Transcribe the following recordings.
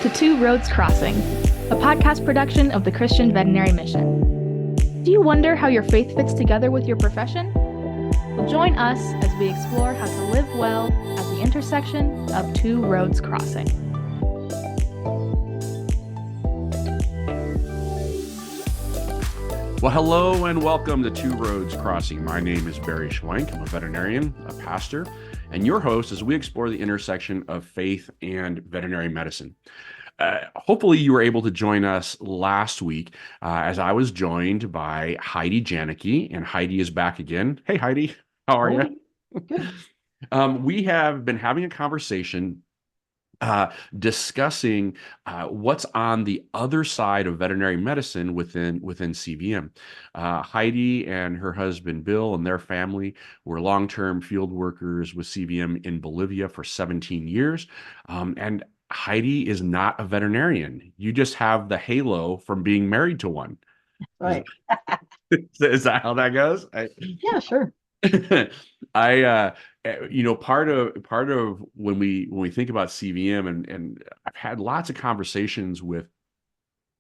to Two Roads Crossing, a podcast production of the Christian Veterinary Mission. Do you wonder how your faith fits together with your profession? Well, join us as we explore how to live well at the intersection of two roads crossing. Well, hello and welcome to Two Roads Crossing. My name is Barry Schwenk. I'm a veterinarian, a pastor, and your host as we explore the intersection of faith and veterinary medicine. Hopefully you were able to join us last week as I was joined by Heidi Janecke, and Heidi is back again. Hey, Heidi, how are you? Good. We have been having a conversation discussing what's on the other side of veterinary medicine within CVM. Heidi and her husband Bill and their family were long-term field workers with CVM in Bolivia for 17 years. And Heidi is not a veterinarian. You just have the halo from being married to one. Right. Is that how that goes? Yeah, sure. Part of when we think about CVM, and I've had lots of conversations with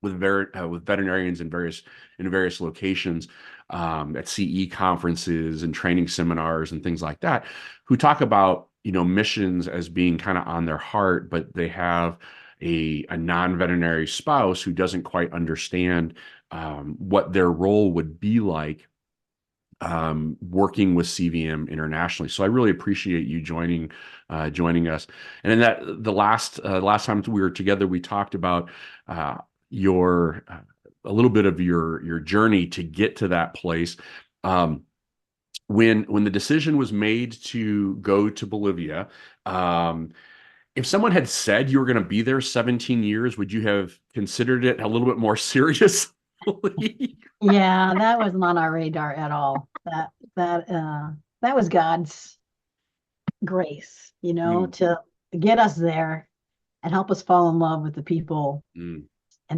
veterinarians in various locations at CE conferences and training seminars and things like that, who talk about missions as being kind of on their heart, but they have a non-veterinary spouse who doesn't quite understand what their role would be like working with CVM internationally. So I really appreciate you joining us. And in the last time we were together, we talked about your a little bit of your journey to get to that place. When the decision was made to go to Bolivia, if someone had said you were going to be there 17 years, would you have considered it a little bit more seriously? Yeah, that wasn't on our radar at all. That was God's grace, to get us there and help us fall in love with the people and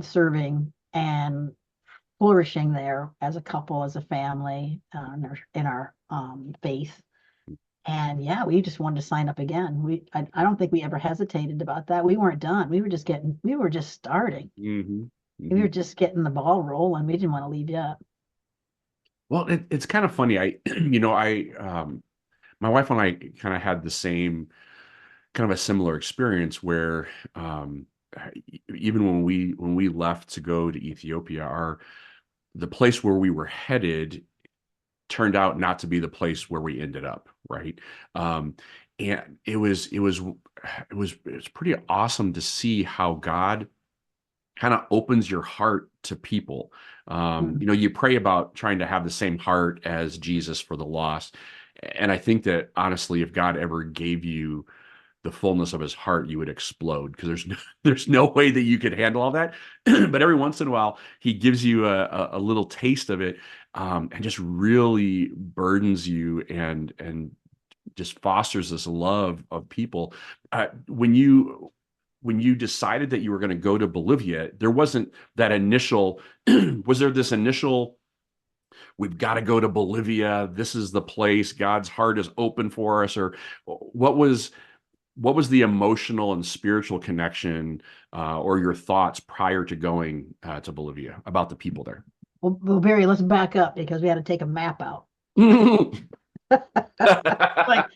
serving and flourishing there as a couple, as a family, in our faith. And yeah, we just wanted to sign up again. I don't think we ever hesitated about that. We weren't done. We were just starting. Mm-hmm. We were just getting the ball rolling. We didn't want to leave yet. Well, it's kind of funny. My wife and I kind of had the same kind of a similar experience where even when we left to go to Ethiopia, the place where we were headed turned out not to be the place where we ended up, right? And it was pretty awesome to see how God kind of opens your heart to people. You pray about trying to have the same heart as Jesus for the lost. And I think that honestly, if God ever gave you the fullness of his heart, you would explode, because there's no way that you could handle all that. But every once in a while, he gives you a little taste of it, and just really burdens you and just fosters this love of people. When you decided that you were going to go to Bolivia, there wasn't that initial, was there this initial, we've got to go to Bolivia, this is the place, God's heart is open for us? Or what was the emotional and spiritual connection or your thoughts prior to going to Bolivia about the people there? Well, Barry, let's back up, because we had to take a map out. Like,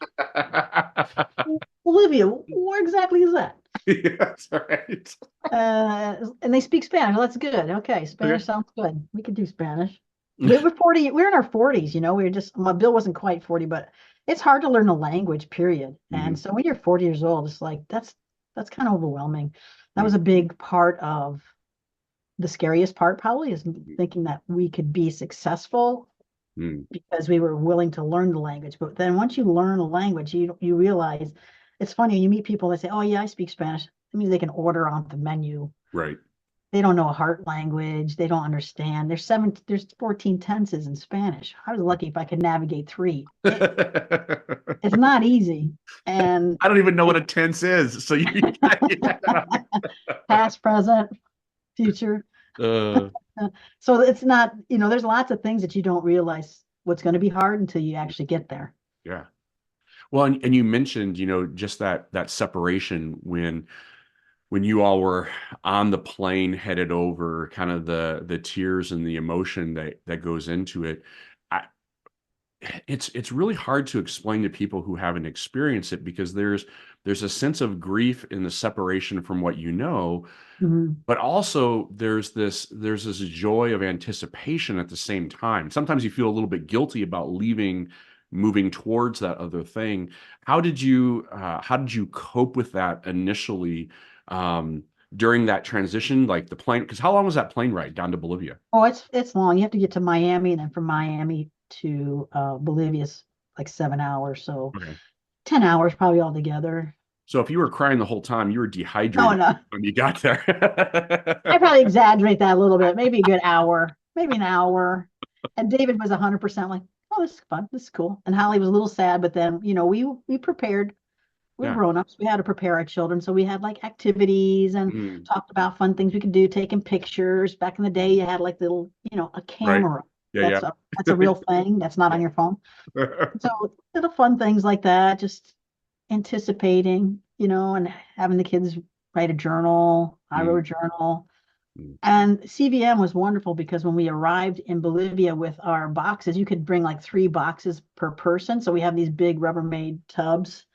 Bolivia, where exactly is that? That's right. And they speak Spanish. Well, that's good. Okay, Spanish sounds good. We could do Spanish. We were 40. We're in our 40s. We were just. My Bill wasn't quite 40, but it's hard to learn a language. Period. And so when you're 40 years old, it's like that's kind of overwhelming. That was a big part of the scariest part, probably, is thinking that we could be successful because we were willing to learn the language. But then once you learn a language, you realize. It's funny, you meet people that say, "Oh yeah, I speak Spanish." It means they can order on the menu. Right. They don't know a heart language. They don't understand. There's 14 tenses in Spanish. I was lucky if I could navigate 3. It's not easy. And I don't even know what a tense is. So past, present, future. So it's not, there's lots of things that you don't realize what's going to be hard until you actually get there. Yeah. Well, and you mentioned, just that separation when when you all were on the plane headed over, kind of the tears and the emotion that goes into it. I, it's really hard to explain to people who haven't experienced it, because there's a sense of grief in the separation from what you know, Mhm. but also there's this joy of anticipation at the same time. Sometimes you feel a little bit guilty about leaving, moving towards that other thing. How did you cope with that initially, um, during that transition, like the plane? Because how long was that plane ride down to Bolivia? Oh, it's long. You have to get to Miami, and then from Miami to Bolivia's like 7 hours, so Okay. 10 hours probably altogether. So if you were crying the whole time, you were No, dehydrated no. when you got there. I probably exaggerate that a little bit, maybe a good hour, maybe an hour. And David was 100% like, oh, this is fun. This is cool. And Holly was a little sad, but then, we prepared. We're Yeah. grown-ups. We had to prepare our children. So we had like activities and Mm, talked about fun things we could do, taking pictures. Back in the day, you had like little, a right. camera. Yeah, That's a real thing. That's not on your phone. yeah. So little fun things like that, just anticipating, and having the kids write a journal. I wrote Mm, a journal. mm, And CVM was wonderful because when we arrived in Bolivia with our boxes, you could bring like 3 boxes per person. So we have these big Rubbermaid tubs,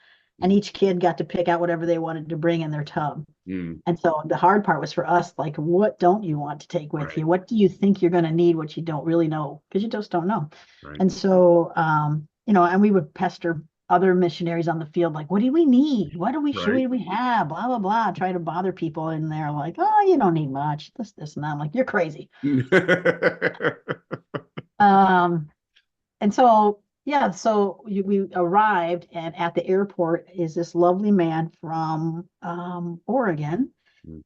and mm, each kid got to pick out whatever they wanted to bring in their tub. mm. And so the hard part was for us, like, what don't you want to take with Right, you? What do you think you're going to need, what you don't really know? Because you just don't know. right, And so, and we would pester other missionaries on the field, like, what do we need? What do we should right. we have? Blah, blah, blah. Try to bother people. And they're like, oh, you don't need much. This, and that. I'm like, you're crazy. Um, and so, yeah, so we arrived, and at the airport is this lovely man from Oregon, Mm,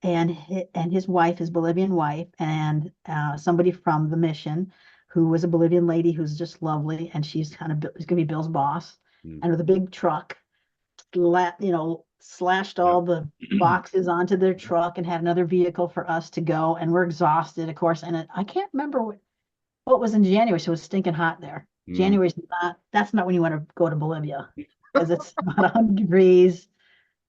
and his wife, his Bolivian wife, and somebody from the mission who was a Bolivian lady who's just lovely, and she's is gonna be Bill's boss, mm. and with a big truck, slashed Yep. all the boxes onto their truck and had another vehicle for us to go, and we're exhausted, of course, and I can't remember what was in January, so it was stinking hot there. Mm. January's that's not when you want to go to Bolivia, because it's about 100 degrees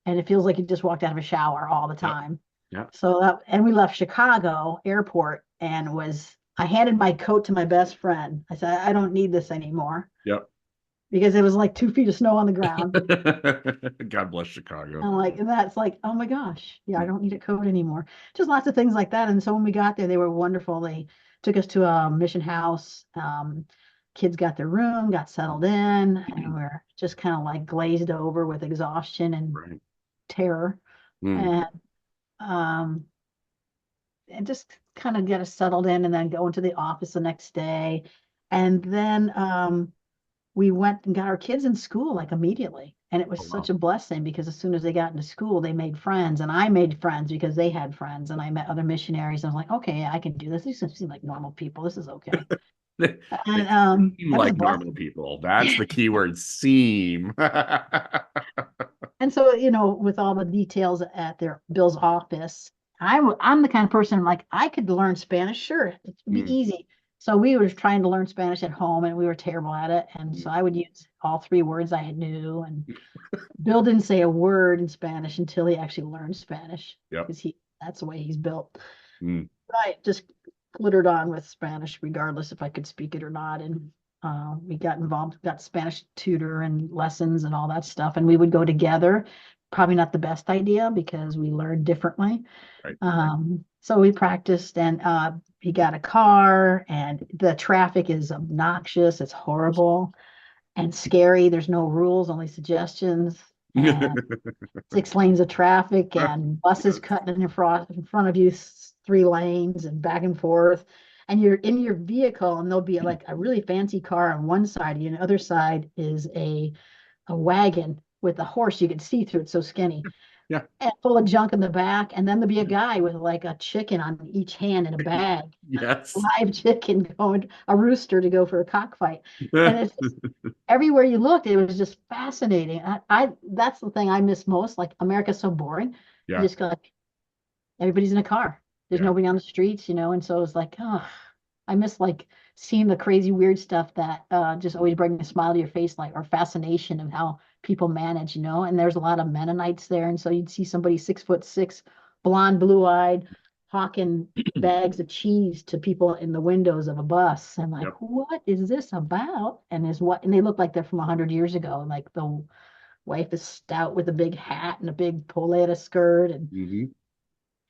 and it feels like you just walked out of a shower all the Yep. time. Yep. So and we left Chicago airport, and I handed my coat to my best friend. I said, I don't need this anymore, Yep. because it was like 2 feet of snow on the ground. God bless Chicago. And that's like, oh my gosh, yeah, I Mm, don't need a coat anymore. Just lots of things like that. And so when we got there, they were wonderful. They took us to a mission house. Kids got their room, got settled in, and we're just kind of like glazed over with exhaustion and right. terror. Mm. And um, and just kind of get us settled in, and then go into the office the next day. And then we went and got our kids in school like immediately. And it was Oh, such wow. a blessing, because as soon as they got into school, they made friends, and I made friends because they had friends, and I met other missionaries. I was like, okay, I can do this. These seem like normal people. This is okay. They And seem that was a like normal blessing. people. That's the key word, seem. And so, with all the details at their Bill's office, I'm the kind of person, like, I could learn Spanish, sure, it would be Mm, easy. So we were trying to learn Spanish at home, and we were terrible at it. And so mm, I would use all 3 words I knew. And Bill didn't say a word in Spanish until he actually learned Spanish, yep. because that's the way he's built. Mm, I just glittered on with Spanish, regardless if I could speak it or not. And we got involved, got Spanish tutor and lessons and all that stuff. And we would go together. Probably not the best idea, because we learned differently. right. So we practiced, and he got a car, and the traffic is obnoxious. It's horrible and scary. There's no rules, only suggestions. And 6 lanes of traffic, and buses cutting in front of you, 3 lanes, and back and forth. And you're in your vehicle, and there'll be like a really fancy car on one side, and the other side is a wagon with a horse you can see through. It's so skinny Yeah. and full of junk in the back. And then there'll be a guy with like a chicken on each hand in a bag, Yes. live chicken, going, a rooster to go for a cockfight. And it's just, everywhere you looked, it was just fascinating. That's the thing I miss most. Like, America's so boring. You Yeah. just got, like, everybody's in a car. There's Yeah. nobody on the streets, and so it's like, oh, I miss like seeing the crazy weird stuff that just always brings a smile to your face, like, or fascination of how people manage, you know, and there's a lot of Mennonites there. And so you'd see somebody 6'6", blonde, blue-eyed, hawking bags of cheese to people in the windows of a bus. And like, Yep. what is this about? And they look like they're from 100 years ago. And like the wife is stout with a big hat and a big poletta skirt. And Mm-hmm.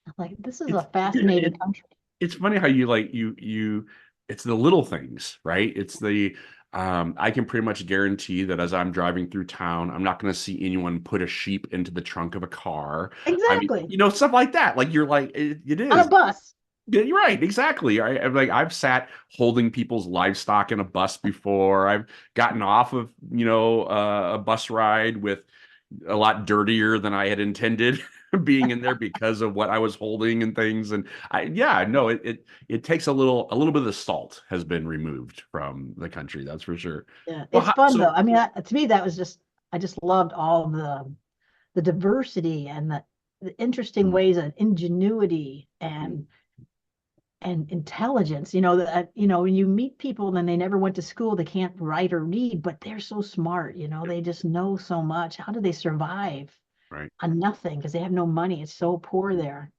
I'm like, this is It's a fascinating it, country. it's funny how you like it's the little things, right? It's the I can pretty much guarantee that as I'm driving through town, I'm not going to see anyone put a sheep into the trunk of a car. I mean, Exactly. stuff like that. Like you're like it On a is. bus. Yeah, you're right, exactly. I'm like I've sat holding people's livestock in a bus before. I've gotten off of, a bus ride with a lot dirtier than I had intended being in there because of what I was holding and things. And yeah, no, it takes a little bit of the salt has been removed from the country. That's for sure. Yeah, Well, it's fun though. so I mean, to me, that was just I just loved all the diversity and the interesting mm, ways of ingenuity mm, and intelligence. You know that when you meet people and they never went to school, they can't write or read, but they're so smart. You know, yep, they just know so much. How do they survive right. on nothing because they have no money? It's so poor there.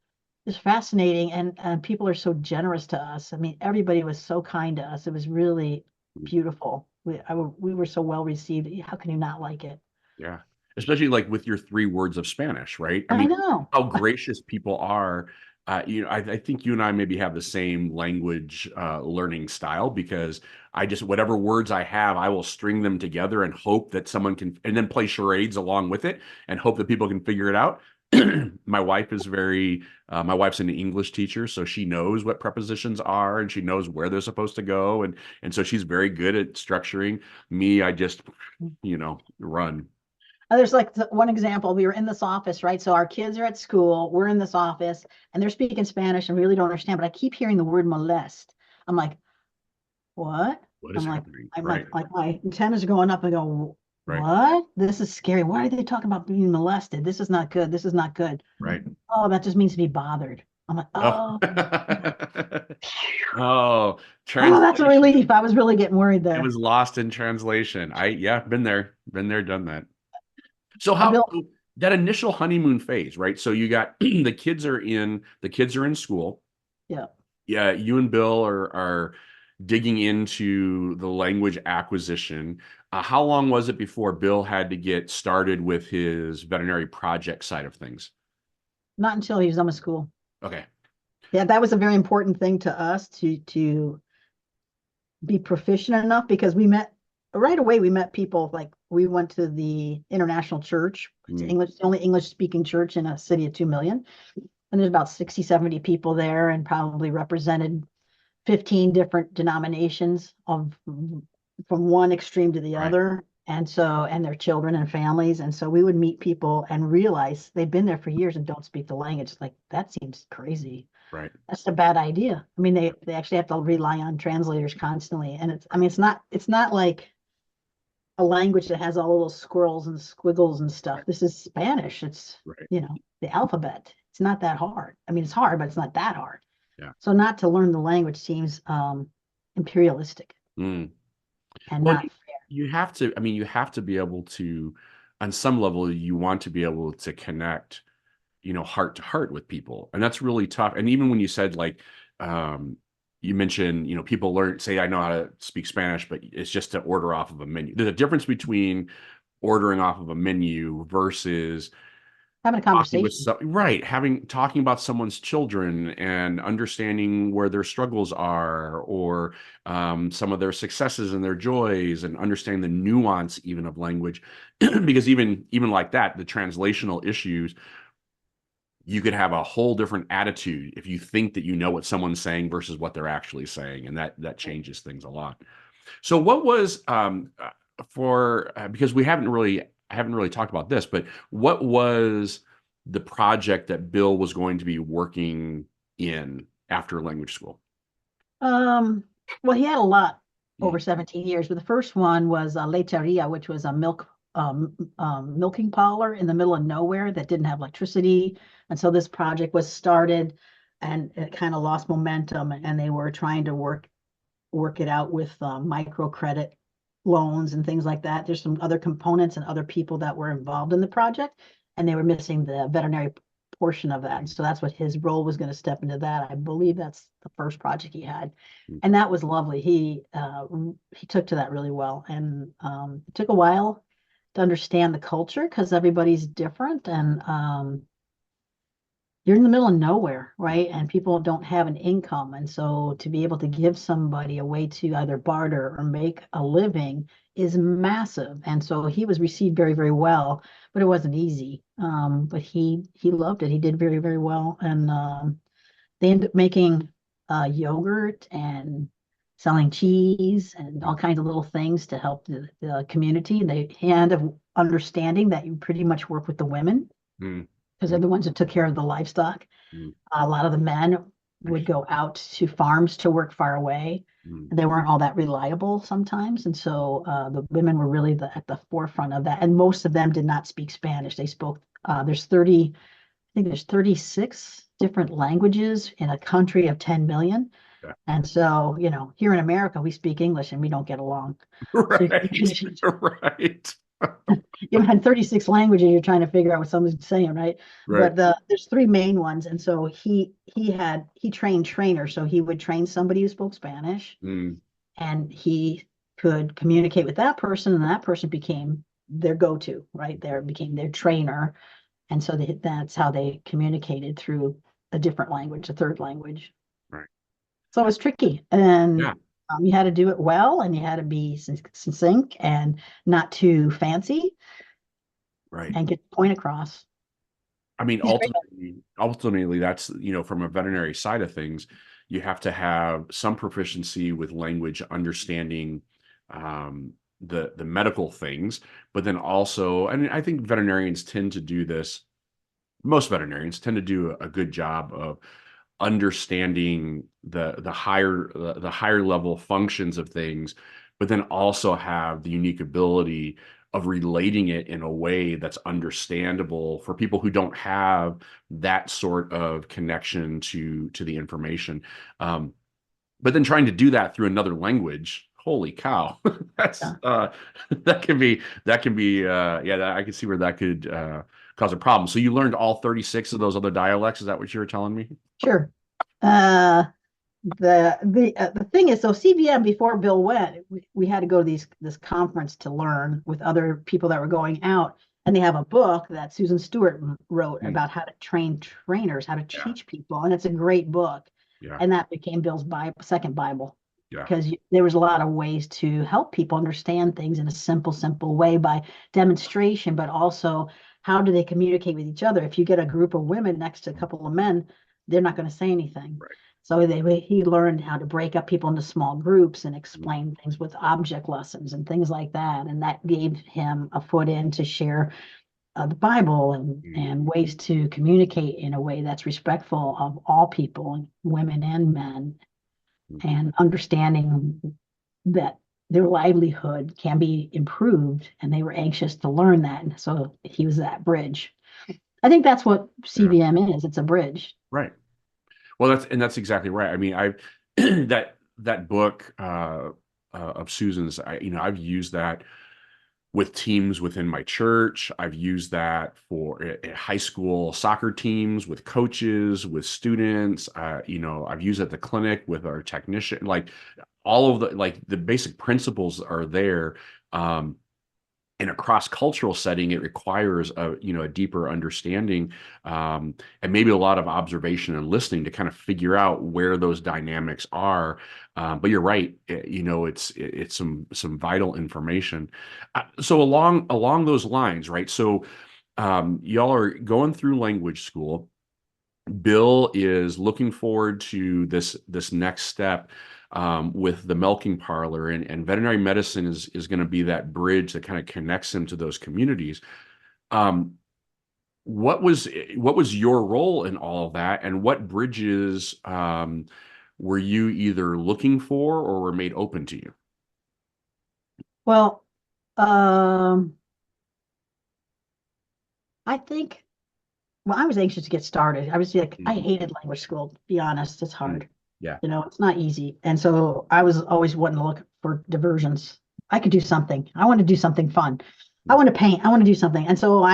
It's fascinating, and people are so generous to us. I mean, everybody was so kind to us. It was really Mm. beautiful. We were so well received. How can you not like it? Yeah. Especially like with your 3 words of Spanish, right? I I mean, know. how gracious people are. I think you and I maybe have the same language learning style because whatever words I have, I will string them together and hope that someone can, and then play charades along with it and hope that people can figure it out. My wife's an English teacher, so she knows what prepositions are and she knows where they're supposed to go. And so she's very good at structuring. Me, I just, run. There's like one example. We were in this office, right? So our kids are at school. We're in this office, and they're speaking Spanish, and we really don't understand. But I keep hearing the word molest. I'm like, what? What is I'm like, happening? I'm Right, like my antennas are going up. I go, right, what? This is scary. Why are they talking about being molested? This is not good. This is not good. right. Oh, that just means to be bothered. I'm like, Oh, oh, oh, oh, that's a translation. relief. I was really getting worried It there. was lost in translation. Yeah, been there, done that. So Bill, that initial honeymoon phase, right? So you got the kids are in school. yeah. Yeah, you and Bill are digging into the language acquisition. How long was it before Bill had to get started with his veterinary project side of things? Not until he was done with school. Okay. Yeah, that was a very important thing to us to be proficient enough because we met right away. We met people like we went to the International Church. It's Mm, English, the only English speaking church in a city of 2 million. And there's about 60, 70 people there and probably represented 15 different denominations of from one extreme to the right, other. And their children and families. And so we would meet people and realize they've been there for years and don't speak the language. Like that seems crazy. right, That's a bad idea. I mean, they actually have to rely on translators constantly. And I mean, it's not like a language that has all the little squirrels and squiggles and stuff. This is Spanish. It's, right. the alphabet. It's not that hard. I mean, it's hard, but it's not that hard. Yeah. So not to learn the language seems imperialistic Mm. and Well, not you have to be able to, on some level, you want to be able to connect, heart to heart with people. And that's really tough. And even when you said like, you mentioned, people say, I know how to speak Spanish, but it's just to order off of a menu. There's a difference between ordering off of a menu versus having a talking with conversation. right, talking about someone's children and understanding where their struggles are or some of their successes and their joys and understanding the nuance even of language because even like that, the translational issues, you could have a whole different attitude if you think that you know what someone's saying versus what they're actually saying, and that changes things a lot. So what was for because we haven't really talked about this, but what was the project that Bill was going to be working in after language school? Um, well, he had a lot over Mm, 17 years, but the first one was a lecheria, which was a milking parlor in the middle of nowhere that didn't have electricity. And so this project was started and it kind of lost momentum and they were trying to work it out with microcredit loans and things like that. There's some other components and other people that were involved in the project, and they were missing the veterinary portion of that. And so that's what his role was going to step into that. I believe that's the first project he had. And that was lovely. He took to that really well. And it took a while to understand the culture because everybody's different. And you're in the middle of nowhere, right? And people don't have an income. And so to be able to give somebody a way to either barter or make a living is massive. And so he was received very, very well, but it wasn't easy. But he loved it. He did very, very well. And they ended up making yogurt and selling cheese and all kinds of little things to help the community. They ended up understanding that you pretty much work with the women because they're the ones that took care of the livestock. A lot of the men would go out to farms to work far away. They weren't all that reliable sometimes. And so the women were really at the forefront of that. And most of them did not speak Spanish. They spoke, there's 36 different languages in a country of 10 million. Yeah. And so, here in America, we speak English and we don't get along. Right. Right. You had 36 languages, you're trying to figure out what someone's saying, right? Right. But there's three main ones. And so he trained trainers. So he would train somebody who spoke Spanish and he could communicate with that person, and that person became their go-to, right? Became their trainer. And so that's how they communicated through a different language, a third language. Right. So it was tricky. And Yeah. you had to do it well, and you had to be succinct and not too fancy. Right. And get the point across. I mean, ultimately, that's, from a veterinary side of things, you have to have some proficiency with language, understanding the medical things, but then also, and I think veterinarians tend to do this. Most veterinarians tend to do a good job of understanding the higher level functions of things, but then also have the unique ability of relating it in a way that's understandable for people who don't have that sort of connection to the information. But then trying to do that through another language, holy cow, that's that can be I can see where that could cause a problem. So you learned all 36 of those other dialects. Is that what you were telling me? Sure. The thing is, so CVM, before Bill went, we had to go to this conference to learn with other people that were going out, and they have a book that Susan Stewart wrote about how to train trainers, how to teach people, and it's a great book. And that became Bill's second Bible. Because there was a lot of ways to help people understand things in a simple way by demonstration, but also how do they communicate with each other? If you get a group of women next to a couple of men, they're not going to say anything. Right. So he learned how to break up people into small groups and explain things with object lessons and things like that. And that gave him a foot in to share the Bible and ways to communicate in a way that's respectful of all people, women and men, and understanding that their livelihood can be improved. And they were anxious to learn that. And so he was that bridge. I think that's what CVM is. It's a bridge. Right. Well, that's exactly right. I mean, that book of Susan's, I've used that with teams within my church. I've used that for high school soccer teams, with coaches, with students. I've used it at the clinic with our technician. Like all of the basic principles are there. In a cross-cultural setting, it requires a deeper understanding and maybe a lot of observation and listening to kind of figure out where those dynamics are. But you're right, it's some vital information. So along those lines, right? So y'all are going through language school. Bill is looking forward to this next step with the milking parlor, and veterinary medicine is going to be that bridge that kind of connects him to those communities. What was your role in all of that, and what bridges were you either looking for or were made open to you? Well, I think, I was anxious to get started. I was like, I hated language school, to be honest. It's hard. Yeah. It's not easy. And so I was always wanting to look for diversions. I could do something. I want to do something fun. I want to paint. I want to do something. And so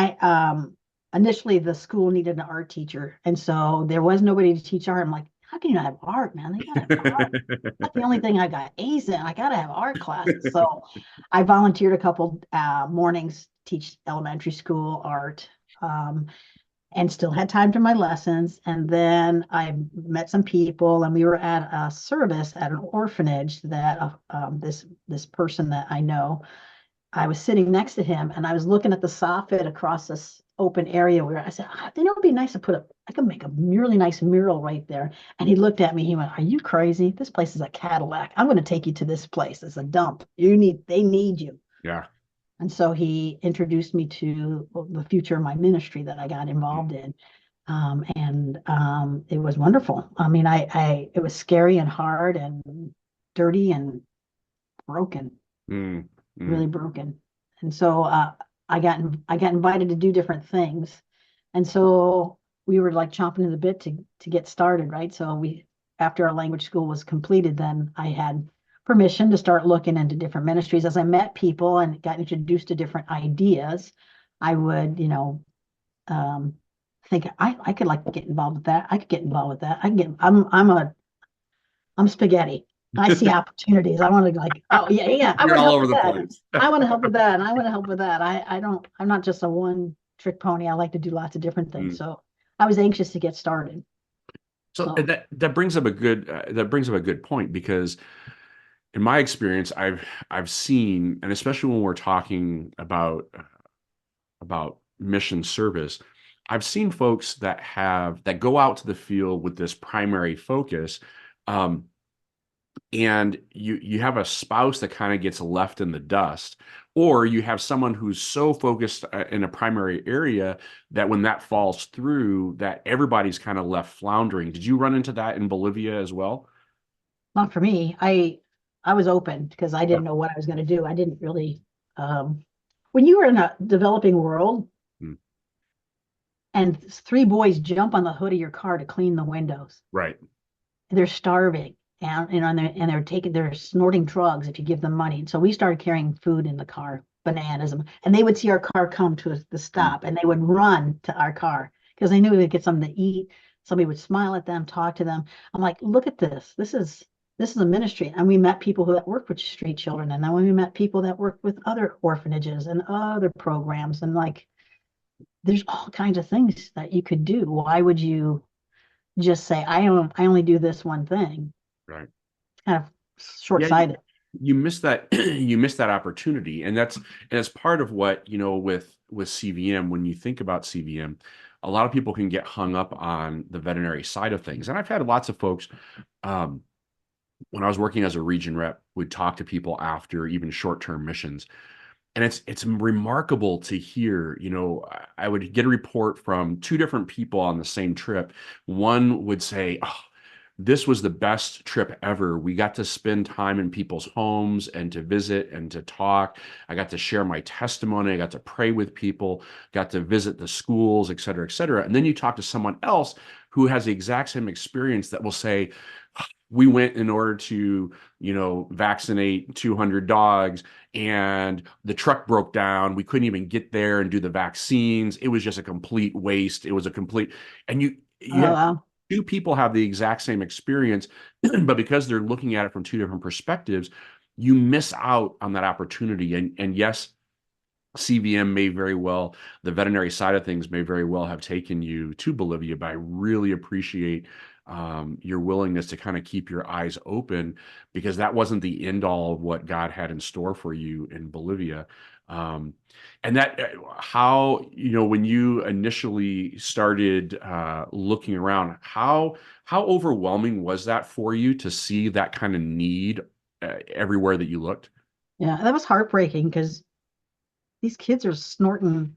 initially the school needed an art teacher. And so there was nobody to teach art. I'm like, how can you not have art, man? They got to have art. That's the only thing I got A's in. I got to have art classes. So I volunteered a couple mornings to teach elementary school art. And still had time to my lessons. And then I met some people, and we were at a service at an orphanage that this person that I know, I was sitting next to him, and I was looking at the soffit across this open area where I said, you know, it'd be nice to I could make a really nice mural right there. And he looked at me, he went, are you crazy? This place is a Cadillac. I'm going to take you to this place. It's a dump. They need you. Yeah. And so he introduced me to the future of my ministry that I got involved in. It was wonderful. I mean, it was scary and hard and dirty and broken, really broken. And so I got invited to do different things. And so we were like chomping at the bit to get started, right? So after our language school was completed, then I had permission to start looking into different ministries. As I met people and got introduced to different ideas, I would, think I could like get involved with that. I could get involved with that. I'm spaghetti. I see opportunities. I want to oh yeah. I You're want to all help over with the that. place. I want to help with that. And I want to help with that. I'm not just a one trick pony. I like to do lots of different things. So I was anxious to get started. So that brings up a good point, because in my experience, I've seen, and especially when we're talking about mission service, I've seen folks that go out to the field with this primary focus, and you have a spouse that kind of gets left in the dust, or you have someone who's so focused in a primary area that when that falls through, that everybody's kind of left floundering. Did you run into that in Bolivia as well? Not for me. I was open because I didn't know what I was going to do. I didn't really. When you were in a developing world, and 3 boys jump on the hood of your car to clean the windows, Right? They're starving, and they're snorting drugs if you give them money. And so we started carrying food in the car, bananas, and they would see our car come to the stop, and they would run to our car because they knew we'd get something to eat. Somebody would smile at them, talk to them. I'm like, look at this. This is a ministry. And we met people that work with street children, and then we met people that work with other orphanages and other programs, and like, there's all kinds of things that you could do. Why would you just say, I only do this one thing? Right. Kind of short-sighted. You miss that you miss that opportunity, and that's part of what, with CVM. When you think about CVM, a lot of people can get hung up on the veterinary side of things, and I've had lots of folks, when I was working as a region rep, would talk to people after even short-term missions. And it's remarkable to hear. I would get a report from 2 different people on the same trip. One would say, oh, this was the best trip ever. We got to spend time in people's homes and to visit and to talk. I got to share my testimony. I got to pray with people, got to visit the schools, et cetera, et cetera. And then you talk to someone else who has the exact same experience that will say, we went in order to, vaccinate 200 dogs, and the truck broke down. We couldn't even get there and do the vaccines. It was just a complete waste. It was a complete, and you have 2 people have the exact same experience, but because they're looking at it from 2 different perspectives, you miss out on that opportunity. And yes, CVM may very well, the veterinary side of things may very well have taken you to Bolivia, but I really appreciate your willingness to kind of keep your eyes open, because that wasn't the end all of what God had in store for you in Bolivia. And that how, when you initially started looking around, how overwhelming was that for you to see that kind of need everywhere that you looked? Yeah, that was heartbreaking because these kids are snorting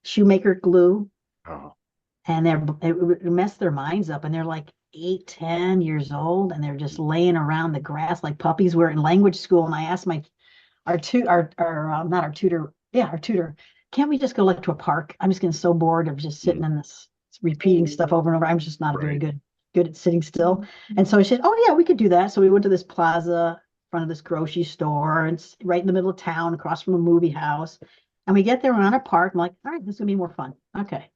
shoemaker glue. Oh. And it messed their minds up, and they're like 8, 10 years old, and they're just laying around the grass like puppies. We're in language school, and I asked our tutor, can't we just go like to a park? I'm just getting so bored of just sitting in this repeating stuff over and over. I'm just not very good at sitting still. And so I said, oh yeah, we could do that. So we went to this plaza front of this grocery store, and it's right in the middle of town, across from a movie house. And we get there, we're on a park. I'm like, all right, this is gonna be more fun. Okay.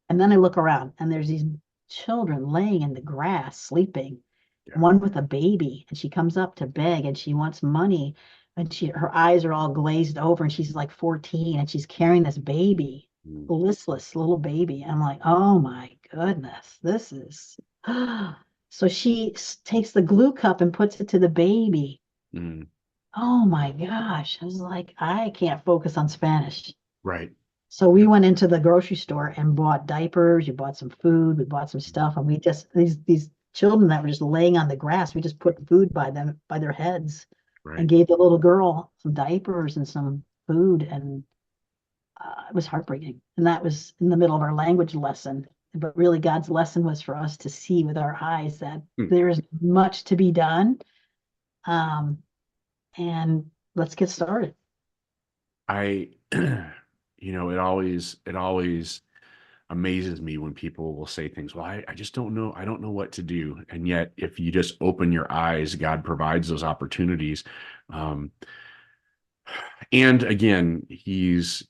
And then I look around, and there's these children laying in the grass, sleeping. Yeah. One with a baby, and she comes up to beg, and she wants money, and her eyes are all glazed over, and she's like 14, and she's carrying this baby, listless little baby. I'm like, oh my goodness, this is. So she takes the glue cup and puts it to the baby. Mm. Oh my gosh. I was like, I can't focus on Spanish. Right. So we went into the grocery store and bought diapers. We bought some food. We bought some stuff. And we just, these children that were just laying on the grass, we just put food by their heads, Right. and gave the little girl some diapers and some food. And it was heartbreaking. And that was in the middle of our language lesson. But really, God's lesson was for us to see with our eyes that there is much to be done. And let's get started. It always amazes me when people will say things, well, I just don't know. I don't know what to do. And yet, if you just open your eyes, God provides those opportunities. And again, he's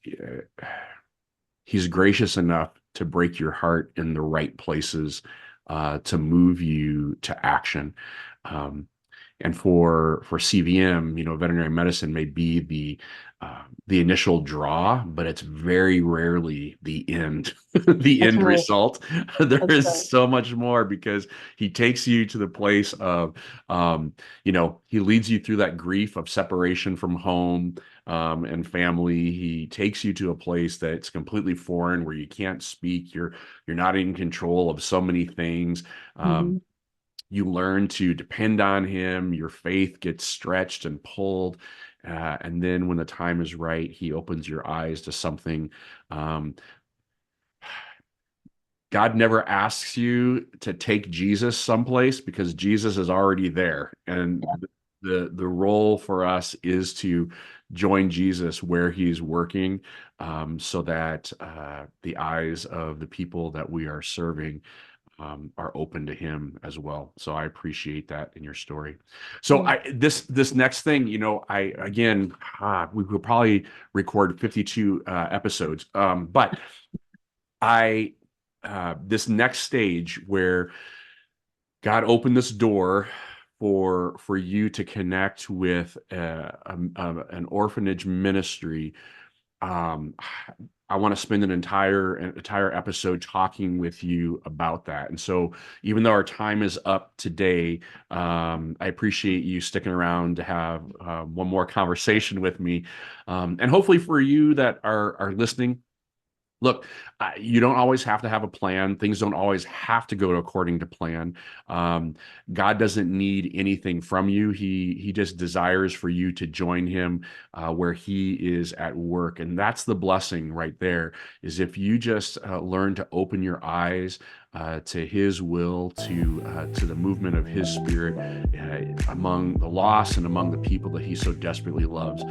gracious enough to break your heart in the right places, to move you to action. And for CVM, veterinary medicine may be the initial draw, but it's very rarely the end, the end result. There is so much more, because he takes you to the place of, he leads you through that grief of separation from home and family. He takes you to a place that's completely foreign, where you can't speak. You're not in control of so many things. You learn to depend on him. Your faith gets stretched and pulled. And then when the time is right, he opens your eyes to something. God never asks you to take Jesus someplace, because Jesus is already there. And the role for us is to join Jesus where he's working, so that the eyes of the people that we are serving are open to him as well. So I appreciate that in your story. So this next thing, we could probably record 52 episodes. But this next stage where God opened this door for you to connect with an orphanage ministry. I want to spend an entire episode talking with you about that. And so, even though our time is up today, I appreciate you sticking around to have one more conversation with me. And hopefully for you that are listening, look, you don't always have to have a plan. Things don't always have to go according to plan. God doesn't need anything from you. He just desires for you to join him where he is at work. And that's the blessing right there, is if you just learn to open your eyes to his will, to the movement of his spirit among the lost and among the people that he so desperately loves.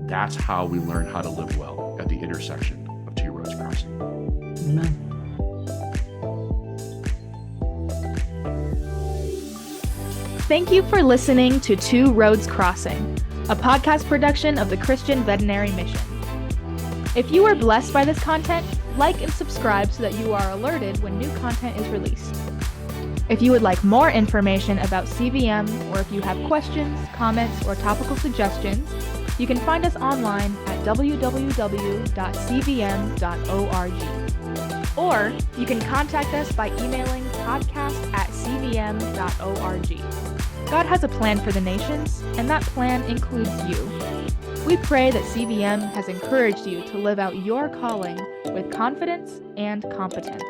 That's how we learn how to live well at the intersection of two roads crossing. Amen. Thank you for listening to Two Roads Crossing, a podcast production of the Christian Veterinary Mission. If you were blessed by this content, like and subscribe so that you are alerted when new content is released. If you would like more information about CVM, or if you have questions, comments, or topical suggestions, you can find us online at www.cvm.org. Or you can contact us by emailing podcast@cvm.org. God has a plan for the nations, and that plan includes you. We pray that CVM has encouraged you to live out your calling with confidence and competence.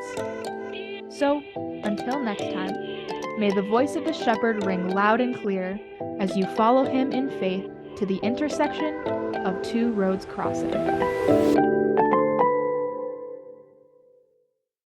So, until next time, may the voice of the shepherd ring loud and clear as you follow him in faith to the intersection of two roads crossing.